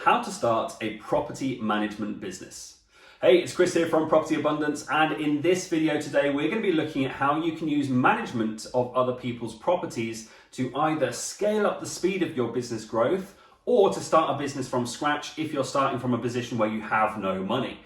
how to start a property management business. Hey, it's Chris here from Property Abundance, and in this video today we're going to be looking at how you can use management of other people's properties to either scale up the speed of your business growth or to start a business from scratch if you're starting from a position where you have no money.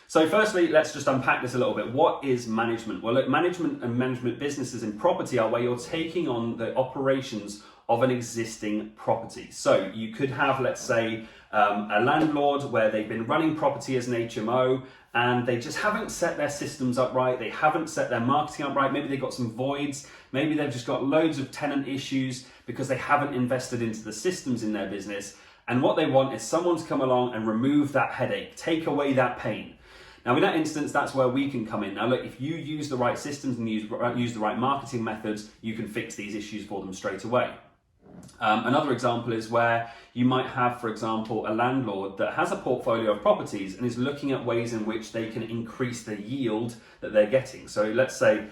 So firstly, let's just unpack this a little bit. What is management? Well, look, management and management businesses in property are where you're taking on the operations of an existing property. So you could have, let's say, a landlord where they've been running property as an HMO and they just haven't set their systems up right, they haven't set their marketing up right, maybe they've got some voids, maybe they've just got loads of tenant issues because they haven't invested into the systems in their business. And what they want is someone to come along and remove that headache, take away that pain. Now in that instance, that's where we can come in. Now look, if you use the right systems and use the right marketing methods, you can fix these issues for them straight away. Another example is where you might have, for example, a landlord that has a portfolio of properties and is looking at ways in which they can increase the yield that they're getting. So let's say,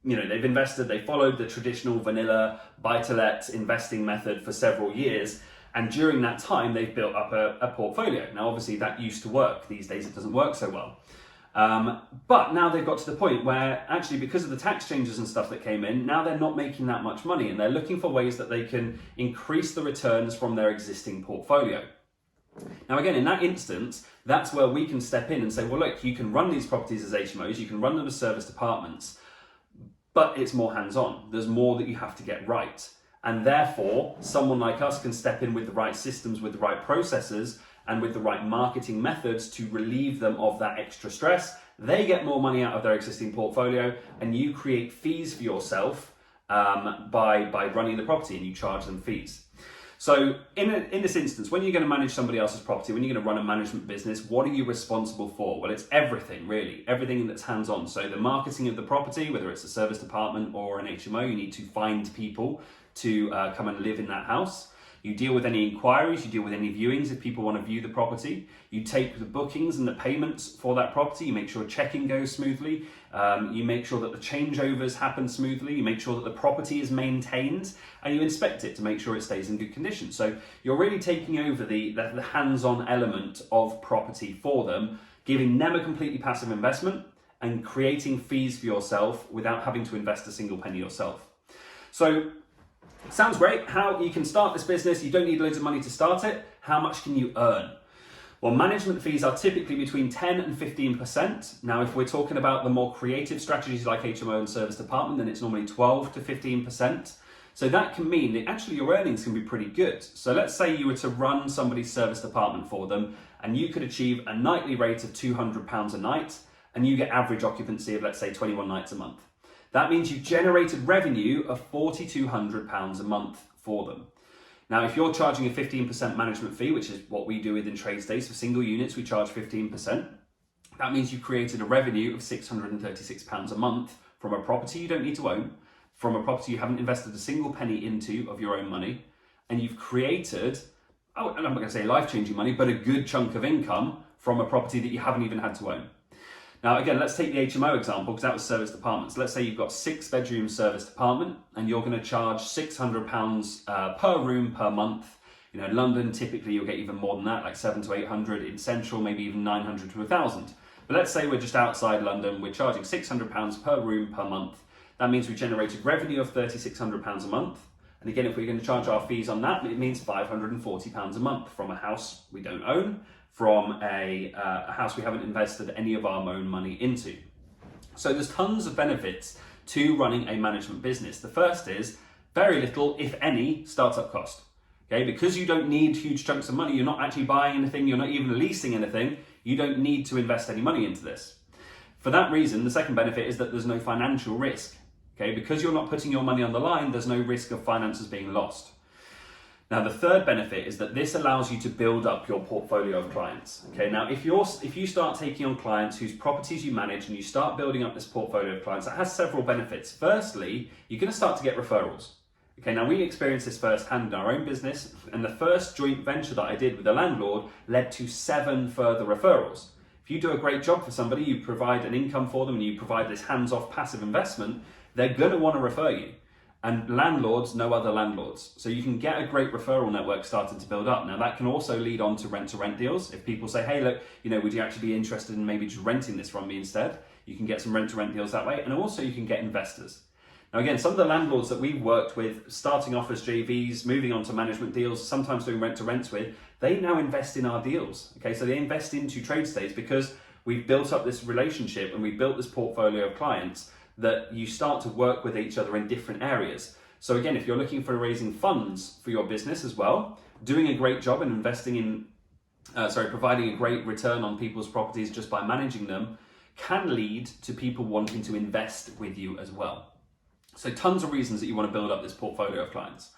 they've invested, they followed the traditional vanilla buy-to-let investing method for several years. And during that time, they've built up a portfolio. Now, obviously, that used to work. These days, it doesn't work so well. But now they've got to the point where actually, because of the tax changes and stuff that came in, now they're not making that much money and they're looking for ways that they can increase the returns from their existing portfolio. Now, again, in that instance, that's where we can step in and say, well, look, you can run these properties as HMOs, you can run them as serviced apartments, but it's more hands-on. There's more that you have to get right. And therefore, someone like us can step in with the right systems, with the right processes, and with the right marketing methods to relieve them of that extra stress. They get more money out of their existing portfolio, and you create fees for yourself by running the property, and you charge them fees. So in this instance, when you're going to manage somebody else's property, when you're going to run a management business, what are you responsible for? Well, it's everything, really, everything that's hands-on. So the marketing of the property, whether it's a serviced apartment or an HMO, you need to find people to come and live in that house. You deal with any inquiries, you deal with any viewings if people want to view the property. You take the bookings and the payments for that property. You make sure checking goes smoothly. You make sure that the changeovers happen smoothly. You make sure that the property is maintained, and you inspect it to make sure it stays in good condition. So you're really taking over the hands-on element of property for them, giving them a completely passive investment and creating fees for yourself without having to invest a single penny yourself. So sounds great. How you can start this business, you don't need loads of money to start it. How much can you earn? Well, management fees are typically between 10 and 15%. Now, if we're talking about the more creative strategies like HMO and serviced apartment, then it's normally 12 to 15%. So that can mean that actually your earnings can be pretty good. So let's say you were to run somebody's serviced apartment for them and you could achieve a nightly rate of £200 a night and you get average occupancy of, let's say, 21 nights a month. That means you've generated revenue of £4,200 a month for them. Now, if you're charging a 15% management fee, which is what we do within Trade States, for single units, we charge 15%. That means you've created a revenue of £636 a month from a property you don't need to own, from a property you haven't invested a single penny into of your own money, and you've created, I'm not going to say life-changing money, but a good chunk of income from a property that you haven't even had to own. Now, again, let's take the HMO example because that was serviced apartments. Let's say you've got 6-bedroom serviced apartment and you're going to charge £600 per room per month. In London, typically you'll get even more than that, like 700 to 800. In Central, maybe even 900 to 1,000. But let's say we're just outside London, we're charging £600 per room per month. That means we generated revenue of £3,600 a month. And again, if we're going to charge our fees on that, it means £540 a month from a house we don't own, from a house we haven't invested any of our own money into. So there's tons of benefits to running a management business. The first is very little, if any, startup cost. Okay, because you don't need huge chunks of money, you're not actually buying anything, you're not even leasing anything, you don't need to invest any money into this. For that reason, the second benefit is that there's no financial risk. Okay, because you're not putting your money on the line, there's no risk of finances being lost. Now, the third benefit is that this allows you to build up your portfolio of clients. Okay, now if you start taking on clients whose properties you manage and you start building up this portfolio of clients, that has several benefits. Firstly, you're going to start to get referrals. Okay, now we experienced this firsthand in our own business, and the first joint venture that I did with a landlord led to 7 further referrals. If you do a great job for somebody, you provide an income for them and you provide this hands-off passive investment, they're going to want to refer you. and landlords know other landlords. So you can get a great referral network started to build up. Now that can also lead on to rent deals. If people say, hey, look, would you actually be interested in maybe just renting this from me instead? You can get some rent deals that way. And also you can get investors. Now again, some of the landlords that we've worked with, starting off as JVs, moving on to management deals, sometimes doing rent with, they now invest in our deals. Okay, so they invest into trade stays because we've built up this relationship and we've built this portfolio of clients that you start to work with each other in different areas. So again, if you're looking for raising funds for your business as well, doing a great job and investing in, providing a great return on people's properties just by managing them can lead to people wanting to invest with you as well. So tons of reasons that you want to build up this portfolio of clients.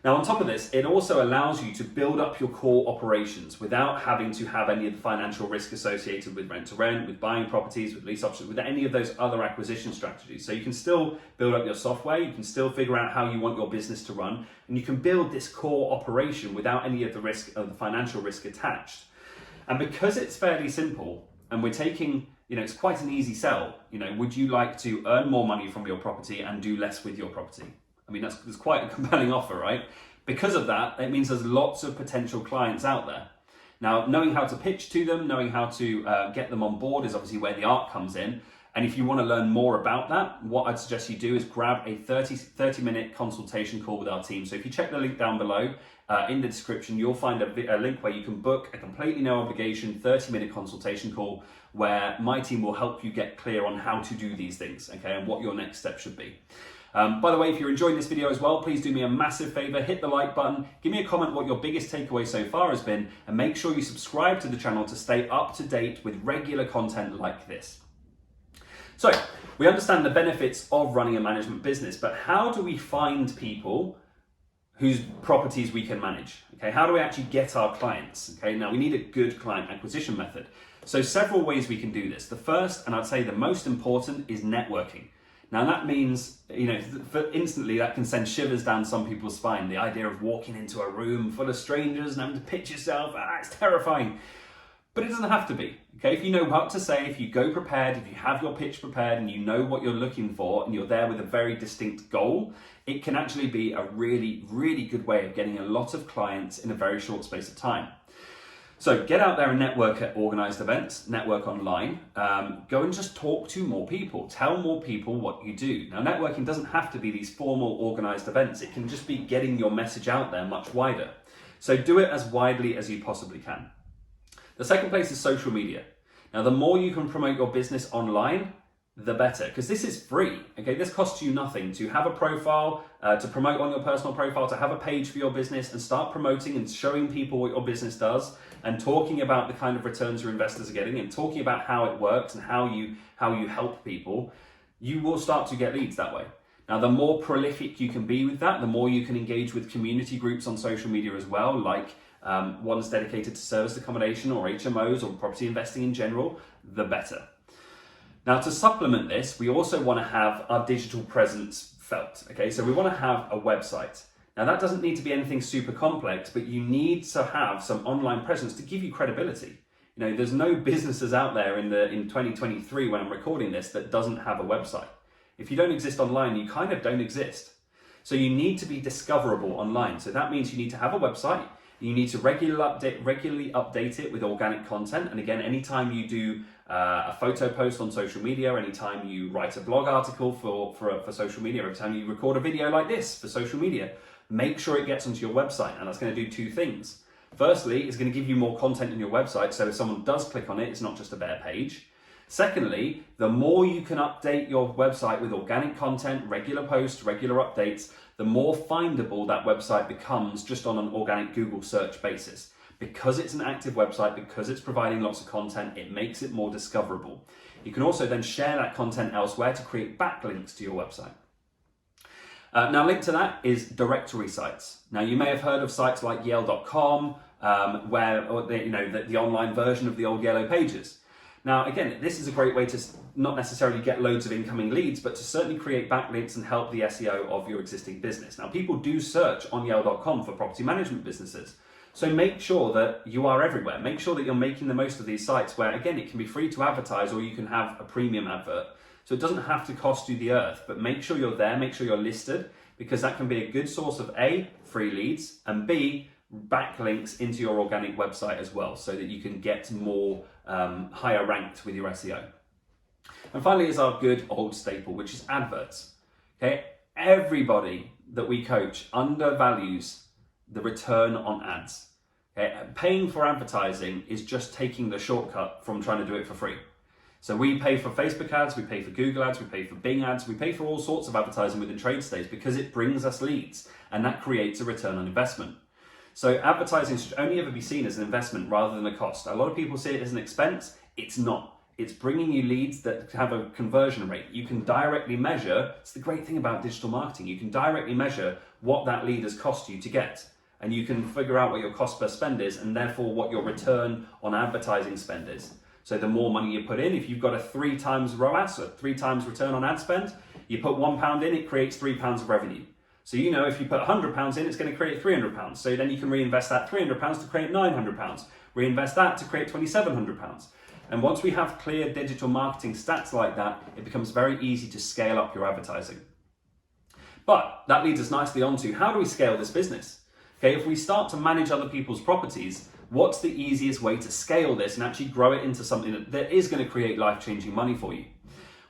Now, on top of this, it also allows you to build up your core operations without having to have any of the financial risk associated with rent to rent, with buying properties, with lease options, with any of those other acquisition strategies. So you can still build up your software, you can still figure out how you want your business to run, and you can build this core operation without any of the risk of the financial risk attached. And because it's fairly simple, and we're taking, it's quite an easy sell. Would you like to earn more money from your property and do less with your property? I mean, that's quite a compelling offer, right? Because of that, it means there's lots of potential clients out there. Now, knowing how to pitch to them, knowing how to get them on board is obviously where the art comes in. And if you want to learn more about that, what I'd suggest you do is grab a 30-minute consultation call with our team. So if you check the link down below in the description, you'll find a link where you can book a completely no obligation 30-minute consultation call where my team will help you get clear on how to do these things, okay, and what your next step should be. By the way, if you're enjoying this video as well, please do me a massive favor, hit the like button, give me a comment what your biggest takeaway so far has been, and make sure you subscribe to the channel to stay up to date with regular content like this. So, we understand the benefits of running a management business, but how do we find people whose properties we can manage? Okay, how do we actually get our clients? Okay, now we need a good client acquisition method. So several ways we can do this. The first, and I'd say the most important, is networking. Now that means, instantly that can send shivers down some people's spine. The idea of walking into a room full of strangers and having to pitch yourself, it's terrifying. But it doesn't have to be, okay? If you know what to say, if you go prepared, if you have your pitch prepared and you know what you're looking for and you're there with a very distinct goal, it can actually be a really, really good way of getting a lot of clients in a very short space of time. So get out there and network at organised events, network online, go and just talk to more people, tell more people what you do. Now networking doesn't have to be these formal organised events, it can just be getting your message out there much wider. So do it as widely as you possibly can. The second place is social media. Now the more you can promote your business online, the better, because this is free, okay? This costs you nothing to have a profile, to promote on your personal profile, to have a page for your business and start promoting and showing people what your business does and talking about the kind of returns your investors are getting and talking about how it works and how you help people. You will start to get leads that way. Now, the more prolific you can be with that, the more you can engage with community groups on social media as well, like ones dedicated to serviced accommodation or HMOs or property investing in general, the better. Now, to supplement this, we also want to have our digital presence felt, okay? So we want to have a website. Now, that doesn't need to be anything super complex, but you need to have some online presence to give you credibility. There's no businesses out there in 2023 when I'm recording this that doesn't have a website. If you don't exist online, you kind of don't exist. So you need to be discoverable online. So that means you need to have a website. You need to regularly update it with organic content. And again, anytime you do a photo post on social media, anytime you write a blog article for social media, every time you record a video like this for social media, make sure it gets onto your website. And that's going to do two things. Firstly, it's going to give you more content in your website. So if someone does click on it, it's not just a bare page. Secondly, the more you can update your website with organic content, regular posts, regular updates, the more findable that website becomes just on an organic Google search basis. Because it's an active website, because it's providing lots of content, it makes it more discoverable. You can also then share that content elsewhere to create backlinks to your website. Now, linked to that is directory sites. Now, you may have heard of sites like Yale.com, where the online version of the old Yellow Pages. Now, again, this is a great way to not necessarily get loads of incoming leads, but to certainly create backlinks and help the SEO of your existing business. Now, people do search on Yale.com for property management businesses. So make sure that you are everywhere. Make sure that you're making the most of these sites where, again, it can be free to advertise or you can have a premium advert. So it doesn't have to cost you the earth, but make sure you're there, make sure you're listed, because that can be a good source of A, free leads, and B, backlinks into your organic website as well, so that you can get more higher ranked with your SEO. And finally is our good old staple, which is adverts. Okay, everybody that we coach undervalues the return on ads. Okay, paying for advertising is just taking the shortcut from trying to do it for free. So we pay for Facebook ads, we pay for Google ads, we pay for Bing ads, we pay for all sorts of advertising within trade states because it brings us leads and that creates a return on investment. So advertising should only ever be seen as an investment rather than a cost. A lot of people see it as an expense. It's not. It's bringing you leads that have a conversion rate. You can directly measure, it's the great thing about digital marketing, you can directly measure what that lead has cost you to get. And you can figure out what your cost per spend is and therefore what your return on advertising spend is. So the more money you put in, if you've got a 3 times ROAS, or 3 times return on ad spend, you put £1 in, it creates £3 of revenue. So you know if you put £100 in, it's going to create £300. So then you can reinvest that £300 to create £900. Reinvest that to create £2,700. And once we have clear digital marketing stats like that, it becomes very easy to scale up your advertising. But that leads us nicely on to how do we scale this business? Okay, if we start to manage other people's properties, what's the easiest way to scale this and actually grow it into something that is going to create life-changing money for you?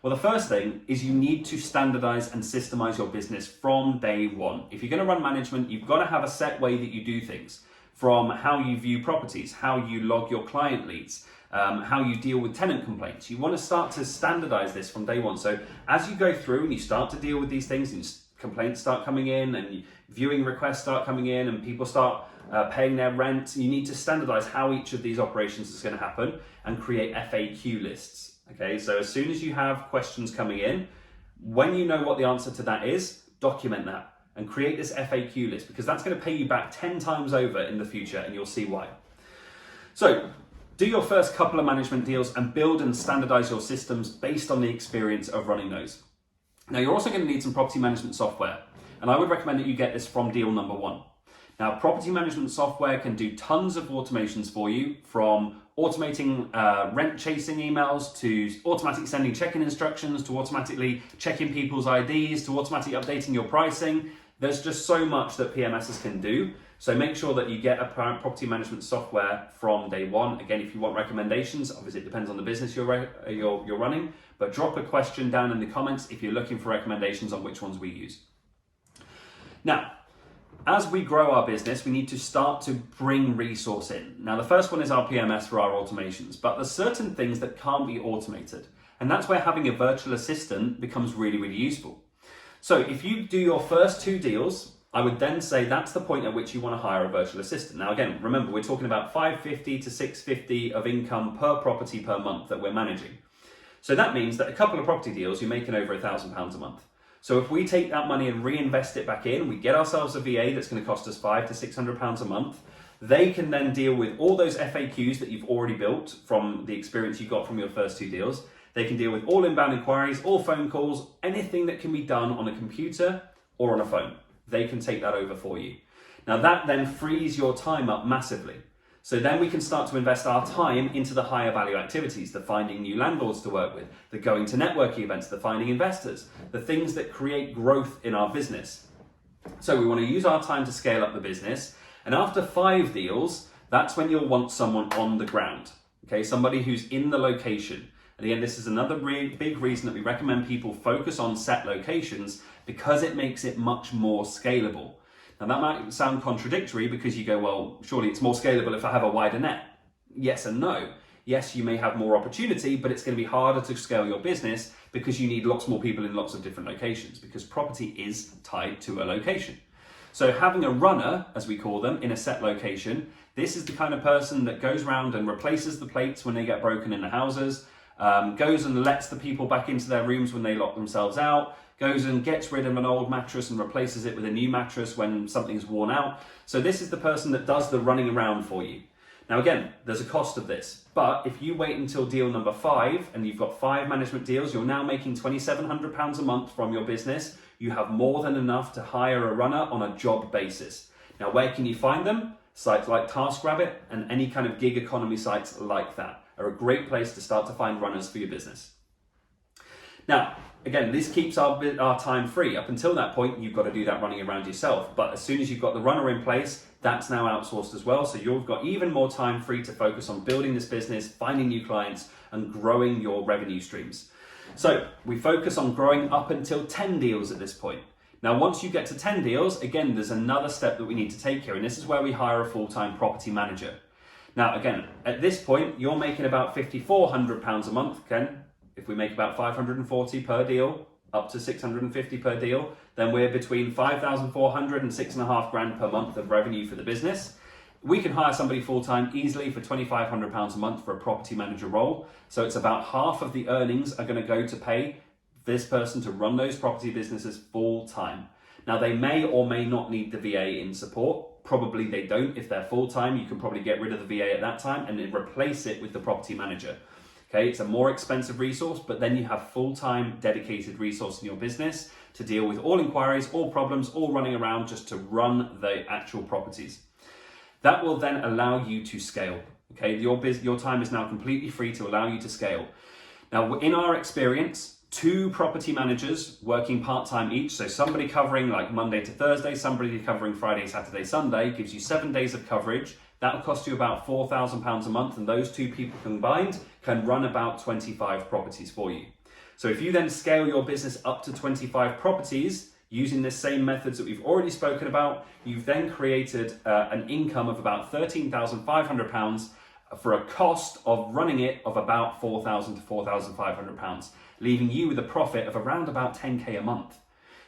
Well, the first thing is you need to standardize and systemize your business from day one. If you're going to run management, you've got to have a set way that you do things, from how you view properties, how you log your client leads, how you deal with tenant complaints. You want to start to standardize this from day one. So as you go through and you start to deal with these things and complaints start coming in and viewing requests start coming in and people start paying their rent, you need to standardize how each of these operations is going to happen and create FAQ lists. Okay, so as soon as you have questions coming in, when you know what the answer to that is, document that and create this FAQ list, because that's going to pay you back 10 times over in the future, and you'll see why. So do your first couple of management deals and build and standardize your systems based on the experience of running those. Now, you're also going to need some property management software, and I would recommend that you get this from deal number 1. Now, property management software can do tons of automations for you, from automating rent chasing emails to automatically sending check-in instructions to automatically checking people's IDs to automatically updating your pricing. There's just so much that PMSs can do. So make sure that you get a property management software from day one. Again, if you want recommendations, obviously it depends on the business you're running, but drop a question down in the comments if you're looking for recommendations on which ones we use. Now, as we grow our business, we need to start to bring resource in. Now, the first one is our PMS for our automations, but there's certain things that can't be automated. And that's where having a virtual assistant becomes really, really useful. So if you do your first 2 deals, I would then say that's the point at which you want to hire a virtual assistant. Now, again, remember, we're talking about $550 to $650 of income per property per month that we're managing. So that means that a couple of property deals, you're making over £1,000 a month. So if we take that money and reinvest it back in, we get ourselves a VA that's going to cost us £500 to £600 a month. They can then deal with all those FAQs that you've already built from the experience you got from your first 2 deals. They can deal with all inbound inquiries, all phone calls, anything that can be done on a computer or on a phone. They can take that over for you. Now that then frees your time up massively. So then we can start to invest our time into the higher value activities, the finding new landlords to work with, the going to networking events, the finding investors, the things that create growth in our business. So we want to use our time to scale up the business. And after 5 deals, that's when you'll want someone on the ground. Okay, somebody who's in the location. And again, this is another big reason that we recommend people focus on set locations, because it makes it much more scalable. Now that might sound contradictory, because you go, well, surely it's more scalable if I have a wider net. Yes and no. Yes, you may have more opportunity, but it's going to be harder to scale your business because you need lots more people in lots of different locations, because property is tied to a location. So having a runner, as we call them, in a set location, this is the kind of person that goes around and replaces the plates when they get broken in the houses, goes and lets the people back into their rooms when they lock themselves out, goes and gets rid of an old mattress and replaces it with a new mattress when something's worn out. So this is the person that does the running around for you. Now again, there's a cost of this, but if you wait until deal number 5 and you've got 5 management deals, you're now making £2,700 a month from your business. You have more than enough to hire a runner on a job basis. Now, where can you find them? Sites like TaskRabbit and any kind of gig economy sites like that are a great place to start to find runners for your business. Now, again, this keeps our time free. Up until that point, you've got to do that running around yourself. But as soon as you've got the runner in place, that's now outsourced as well. So you've got even more time free to focus on building this business, finding new clients, and growing your revenue streams. So we focus on growing up until 10 deals at this point. Now, once you get to 10 deals, again, there's another step that we need to take here. And this is where we hire a full-time property manager. Now, again, at this point, you're making about £5,400 a month, Ken. If we make about 540 per deal, up to 650 per deal, then we're between 5,400 and £6,500 per month of revenue for the business. We can hire somebody full-time easily for £2,500 a month for a property manager role. So it's about half of the earnings are going to go to pay this person to run those property businesses full-time. Now, they may or may not need the VA in support. Probably they don't. If they're full-time, you can probably get rid of the VA at that time and then replace it with the property manager. Okay, it's a more expensive resource, but then you have full-time dedicated resource in your business to deal with all inquiries, all problems, all running around just to run the actual properties. That will then allow you to scale. Okay, your time is now completely free to allow you to scale. Now, in our experience, 2 property managers working part-time each, so somebody covering like Monday to Thursday, somebody covering Friday, Saturday, Sunday, gives you 7 days of coverage. That'll cost you about £4,000 a month, and those 2 people combined can run about 25 properties for you. So if you then scale your business up to 25 properties, using the same methods that we've already spoken about, you've then created an income of about £13,500 for a cost of running it of about £4,000 to £4,500, leaving you with a profit of around about 10k a month.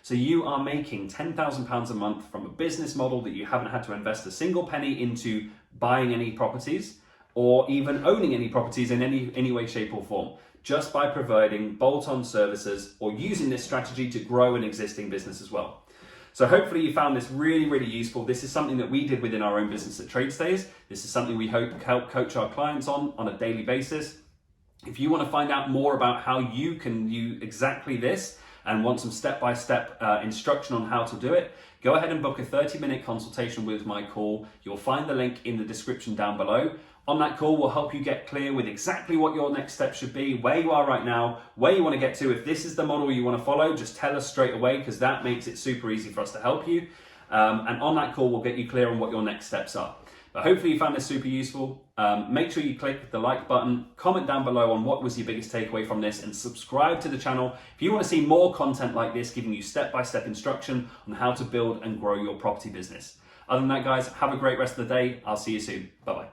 So you are making £10,000 a month from a business model that you haven't had to invest a single penny into buying any properties or even owning any properties in any way, shape or form, just by providing bolt-on services or using this strategy to grow an existing business as well. So hopefully you found this really, really useful. This is something that we did within our own business at TradeStays. This is something we hope help coach our clients on a daily basis. If you want to find out more about how you can do exactly this and want some step-by-step instruction on how to do it, go ahead and book a 30-minute consultation with my call. You'll find the link in the description down below. On that call, we'll help you get clear with exactly what your next step should be, where you are right now, where you want to get to. If this is the model you want to follow, just tell us straight away, because that makes it super easy for us to help you. And on that call, we'll get you clear on what your next steps are. But hopefully you found this super useful. Make sure you click the like button, comment down below on what was your biggest takeaway from this, and subscribe to the channel if you want to see more content like this, giving you step-by-step instruction on how to build and grow your property business. Other than that, guys, have a great rest of the day. I'll see you soon. Bye-bye.